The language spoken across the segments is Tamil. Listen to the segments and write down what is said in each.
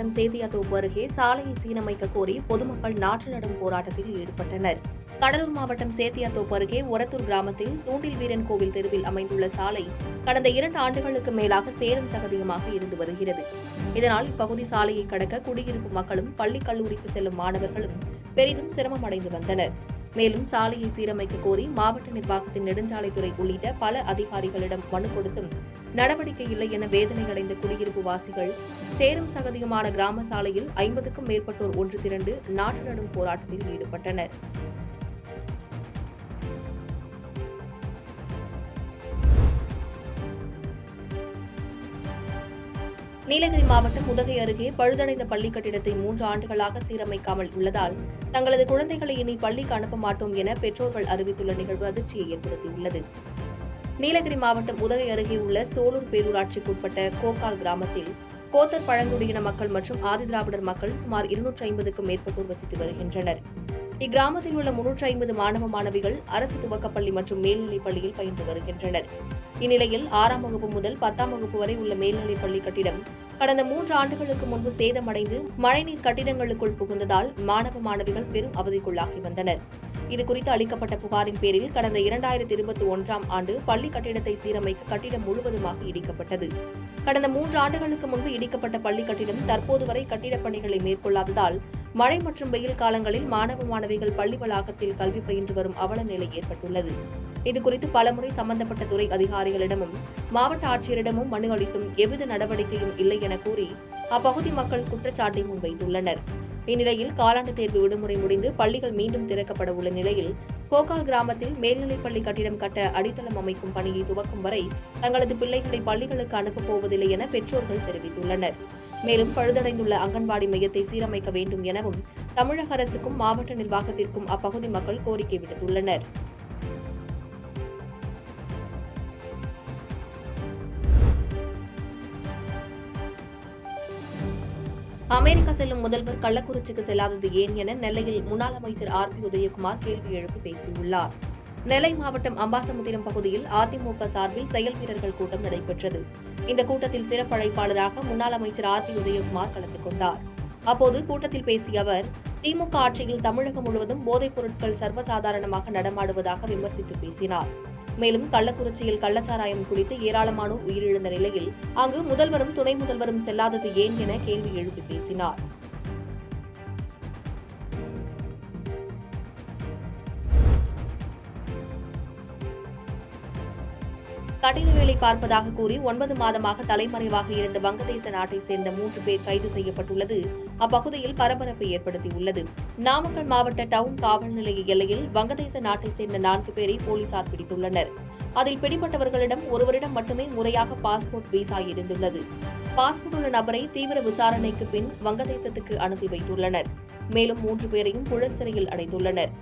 மாவட்டம் சேத்தியாத்தோப்பு அருகே சாலையை சீரமைக்க கோரி பொதுமக்கள் நாற்று நடும் போராட்டத்தில் ஈடுபட்டனர். கடலூர் மாவட்டம் சேத்தியாத்தோப்பு அருகே ஒரத்தூர் கிராமத்தில் தூண்டில் வீரன் கோவில் தெருவில் அமைந்துள்ள சாலை கடந்த 2 ஆண்டுகளுக்கு மேலாக சேரும் சகதியமாக இருந்து வருகிறது. இதனால் இப்பகுதி சாலையை கடக்க குடியிருப்பு மக்களும் பள்ளி கல்லூரிக்கு செல்லும் மாணவர்களும் பெரிதும் சிரமம் அடைந்து வந்தனர். மேலும் சாலையை சீரமைக்க கோரி மாவட்ட நிர்வாகத்தின் நெடுஞ்சாலைத்துறை உள்ளிட்ட பல அதிகாரிகளிடம் மனு கொடுத்தும் நடவடிக்கை இல்லை என வேதனையடைந்த குடியிருப்பு வாசிகள் சேரும் சகதியுமான கிராம சாலையில் 50க்கும் மேற்பட்டோர் ஒன்று திரண்டு நாற்று நடும் போராட்டத்தில் ஈடுபட்டனர். நீலகிரி மாவட்டம் உதகை அருகே பழுதடைந்த பள்ளி கட்டிடத்தை 3 ஆண்டுகளாக சீரமைக்காமல் உள்ளதால் தங்களது குழந்தைகளை இனி பள்ளிக்கு அனுப்ப மாட்டோம் என பெற்றோர்கள் அறிவித்துள்ள நிகழ்வு அதிர்ச்சியை ஏற்படுத்தியுள்ளது. நீலகிரி மாவட்டம் உதகை அருகே உள்ள சோலூர் பேரூராட்சிக்குட்பட்ட கோக்கால் கிராமத்தில் கோத்தர் பழங்குடியின மக்கள் மற்றும் ஆதிதிராவிடர் மக்கள் சுமார் 250க்கும் மேற்பட்டோர் வசித்து வருகின்றனர். இக்கிராமத்தில் உள்ள 350 மாணவ மாணவிகள் அரசு துவக்கப்பள்ளி மற்றும் மேல்நிலைப் பள்ளியில் பயின்று வருகின்றனர். இந்நிலையில் 6ஆம் வகுப்பு முதல் 10ஆம் வகுப்பு வரை உள்ள மேல்நிலைப் பள்ளி கட்டிடம் கடந்த 3 ஆண்டுகளுக்கு முன்பு சேதமடைந்து மழைநீர் கட்டிடங்களுக்குள் புகுந்ததால் மாணவ மாணவிகள் பெரும் அவதிக்குள்ளாகி வந்தனர். இதுகுறித்து அளிக்கப்பட்ட புகாரின் பேரில் கடந்த 2021ஆம் ஆண்டு பள்ளி கட்டிடத்தை சீரமைக்க கட்டிடம் முழுவதுமாக இடிக்கப்பட்டது. கடந்த 3 ஆண்டுகளுக்கு முன்பு இடிக்கப்பட்ட பள்ளி கட்டிடம் தற்போது வரை கட்டிடப் பணிகளை மேற்கொள்ளாததால் மழை மற்றும் வெயில் காலங்களில் மாணவ மாணவிகள் பள்ளி வளாகத்தில் கல்வி பயின்று வரும் அவல நிலை ஏற்பட்டுள்ளது. இதுகுறித்து பலமுறை சம்பந்தப்பட்ட துறை அதிகாரிகளிடமும் மாவட்ட ஆட்சியரிடமும் மனு அளித்தும் எவ்வித நடவடிக்கையும் இல்லை என கூறி அப்பகுதி மக்கள் குற்றச்சாட்டை முன்வைத்துள்ளனர். இந்நிலையில் காலாண்டு தேர்வு விடுமுறை முடிந்து பள்ளிகள் மீண்டும் திறக்கப்பட உள்ள நிலையில் கோக்கால் கிராமத்தில் மேல்நிலைப் பள்ளி கட்டிடம் கட்ட அடித்தளம் அமைக்கும் பணியை துவக்கும் வரை தங்களது பிள்ளைகளை பள்ளிகளுக்கு அனுப்பப் போவதில்லை என பெற்றோர்கள் தெரிவித்துள்ளனர். மேலும் பழுதடைந்துள்ள அங்கன்வாடி மையத்தை சீரமைக்க வேண்டும் எனவும் தமிழக அரசுக்கும் மாவட்ட நிர்வாகத்திற்கும் அப்பகுதி மக்கள் கோரிக்கை விடுத்துள்ளனர். அமெரிக்கா செல்லும் முதல்வர் கள்ளக்குறிச்சிக்கு செல்லாதது ஏன் என நெல்லையில் முன்னாள் அமைச்சர் RB உதயகுமார் கேள்வி எழுப்பி பேசியுள்ளார். நெல்லை மாவட்டம் அம்பாசமுத்திரம் பகுதியில் அதிமுக சார்பில் செயல் வீரர்கள் கூட்டம் நடைபெற்றது. இந்த கூட்டத்தில் சிறப்பு அழைப்பாளராக முன்னாள் அமைச்சர் RB உதயகுமார் கலந்து கொண்டார். அப்போது கூட்டத்தில் பேசிய அவர், திமுக ஆட்சியில் தமிழகம் முழுவதும் போதைப் பொருட்கள் சர்வசாதாரணமாக நடமாடுவதாக விமர்சித்து பேசினார். மேலும் கள்ளக்குறிச்சியில் கள்ளச்சாராயம் குடித்து ஏராளமானோர் உயிரிழந்த நிலையில் அங்கு முதல்வரும் துணை முதல்வரும் செல்லாதது ஏன் என கேள்வி எழுப்பி பேசினார். கடின வேலை பார்ப்பதாக கூறி 9 மாதமாக தலைமறைவாக இருந்த வங்கதேச நாட்டை சேர்ந்த 3 பேர் கைது செய்யப்பட்டுள்ளது அப்பகுதியில் பரபரப்பை ஏற்படுத்தியுள்ளது. நாமக்கல் மாவட்ட டவுன் காவல் நிலைய எல்லையில் வங்கதேச நாட்டை சேர்ந்த 4 பேரை போலீசார் பிடித்துள்ளனர். அதில் பிடிப்பட்டவர்களிடம் ஒருவரிடம் மட்டுமே முறையாக பாஸ்போர்ட் விசா இருந்துள்ளது. பாஸ்போர்ட் உள்ள நபரை தீவிர விசாரணைக்கு பின் வங்கதேசத்துக்கு அனுப்பி வைத்துள்ளனர். மேலும் 3 பேரையும் புழல் சிறையில் அடைத்துள்ளனர்.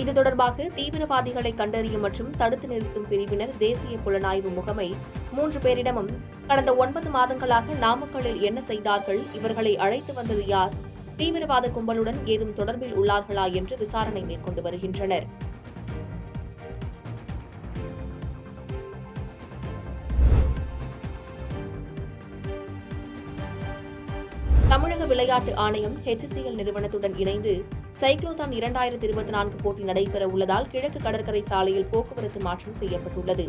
இது தொடர்பாக தீவிரவாதிகளை கண்டறியும் மற்றும் தடுத்து நிறுத்தும் பிரிவினர் தேசிய புலனாய்வு முகமை 3 பேரிடமும் கடந்த 9 மாதங்களாக நாமக்கல்லில் என்ன செய்தார்கள், இவர்களை அழைத்து வந்தது யார், தீவிரவாத கும்பலுடன் ஏதும் தொடர்பில் உள்ளார்களா என்று விசாரணை மேற்கொண்டு வருகின்றனர். தமிழக விளையாட்டு ஆணையம் HCL நிறுவனத்துடன் இணைந்து சைக்ளோதான் 2024 போட்டி நடைபெற உள்ளதால் கிழக்கு கடற்கரை சாலையில் போக்குவரத்து மாற்றம் செய்யப்பட்டுள்ளது.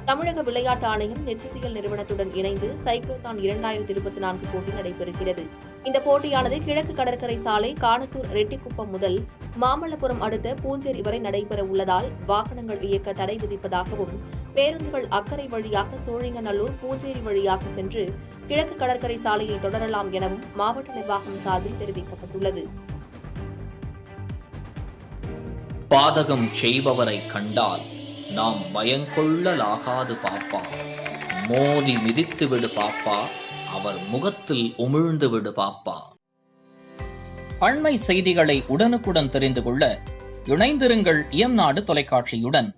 தமிழக விளையாட்டு ஆணையம் HCL நிறுவனத்துடன் இணைந்து சைக்ளோதான் 2024 போட்டி நடைபெறுகிறது. இந்த போட்டியானது கிழக்கு கடற்கரை சாலை காணத்தூர் ரெட்டிக்குப்பம் முதல் மாமல்லபுரம் அடுத்த பூஞ்சேரி வரை நடைபெற உள்ளதால் வாகனங்கள் இயக்க தடை விதிப்பதாகவும் பேருந்துகள் அக்கரை வழியாக சோழிங்கநல்லூர் பூஞ்சேரி வழியாக சென்று கிழக்கு கடற்கரை சாலையை தொடரலாம் எனவும் மாவட்ட நிர்வாகம் சார்பில் தெரிவிக்கப்பட்டுள்ளது. பாதகம் செய்பவரை கண்டால் நாம் பயங்கொள்ளலாகாது பாப்பா, மோதி மிதித்து விடு பாப்பா, அவர் முகத்தில் உமிழ்ந்து விடு பாப்பா. அண்மை செய்திகளை உடனுக்குடன் தெரிந்து கொள்ள இணைந்திருங்கள் இயம்நாடு தொலைக்காட்சியுடன்.